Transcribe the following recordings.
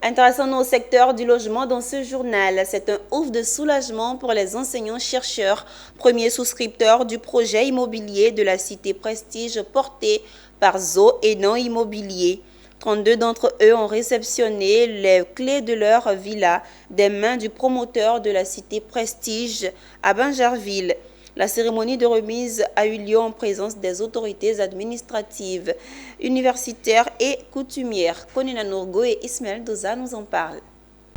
Intéressons-nous au secteur du logement dans ce journal. C'est un ouf de soulagement pour les enseignants-chercheurs, premiers souscripteurs du projet immobilier de la cité Prestige porté par Zo et Non Immobilier. 32 d'entre eux ont réceptionné les clés de leur villa des mains du promoteur de la cité Prestige à Bingerville. La cérémonie de remise a eu lieu en présence des autorités administratives, universitaires et coutumières. Konina Nourgo et Ismaël Doza nous en parlent.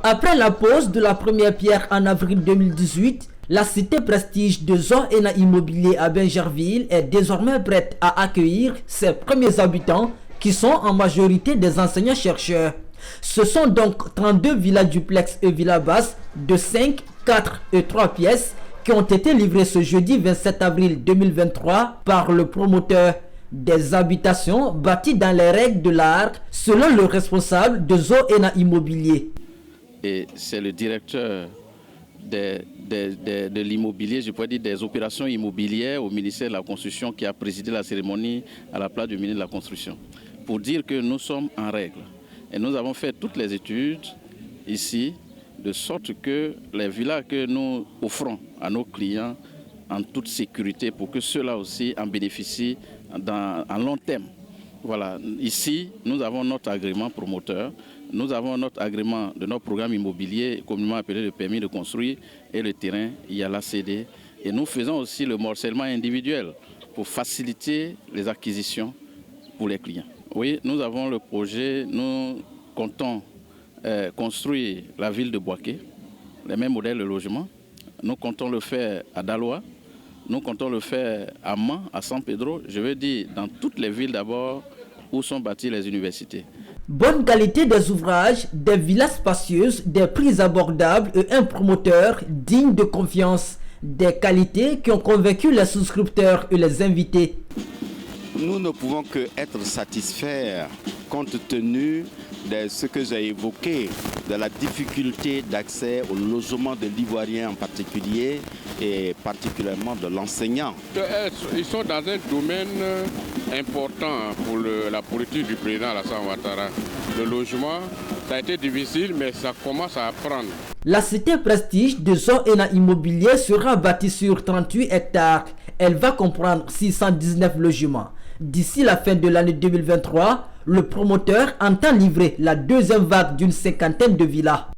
Après la pose de la première pierre en avril 2018, la cité Prestige de Zo et Non Immobilier à Bingerville est désormais prête à accueillir ses premiers habitants qui sont en majorité des enseignants-chercheurs. Ce sont donc 32 villas duplex et villas basses de 5, 4 et 3 pièces qui ont été livrées ce jeudi 27 avril 2023 par le promoteur. Des habitations bâties dans les règles de l'art selon le responsable de Zo et Non Immobilier. Et c'est le directeur de l'immobilier, je pourrais dire des opérations immobilières au ministère de la Construction qui a présidé la cérémonie à la place du ministre de la Construction. Pour dire que nous sommes en règle. Et nous avons fait toutes les études ici, de sorte que les villas que nous offrons à nos clients en toute sécurité pour que ceux-là aussi en bénéficient en long terme. Voilà, ici, nous avons notre agrément promoteur, nous avons notre agrément de notre programme immobilier, communément appelé le permis de construire, et le terrain, il y a l'ACD. Et nous faisons aussi le morcellement individuel pour faciliter les acquisitions pour les clients. Oui, nous avons le projet, nous comptons construire la ville de Boaké, les mêmes modèles de logement. Nous comptons le faire à Daloa, nous comptons le faire à Mans, à San Pedro, je veux dire dans toutes les villes d'abord où sont bâties les universités. Bonne qualité des ouvrages, des villas spacieuses, des prix abordables et un promoteur digne de confiance. Des qualités qui ont convaincu les souscripteurs et les invités. Nous ne pouvons que être satisfaits compte tenu de ce que j'ai évoqué, de la difficulté d'accès au logement de l'Ivoirien en particulier et particulièrement de l'enseignant. Ils sont dans un domaine important pour la politique du président Alassane Ouattara. Le logement, ça a été difficile, mais ça commence à prendre. La cité Prestige de Zo et Non Immobilier sera bâtie sur 38 hectares. Elle va comprendre 619 logements. D'ici la fin de l'année 2023, le promoteur entend livrer la deuxième vague d'une cinquantaine de villas.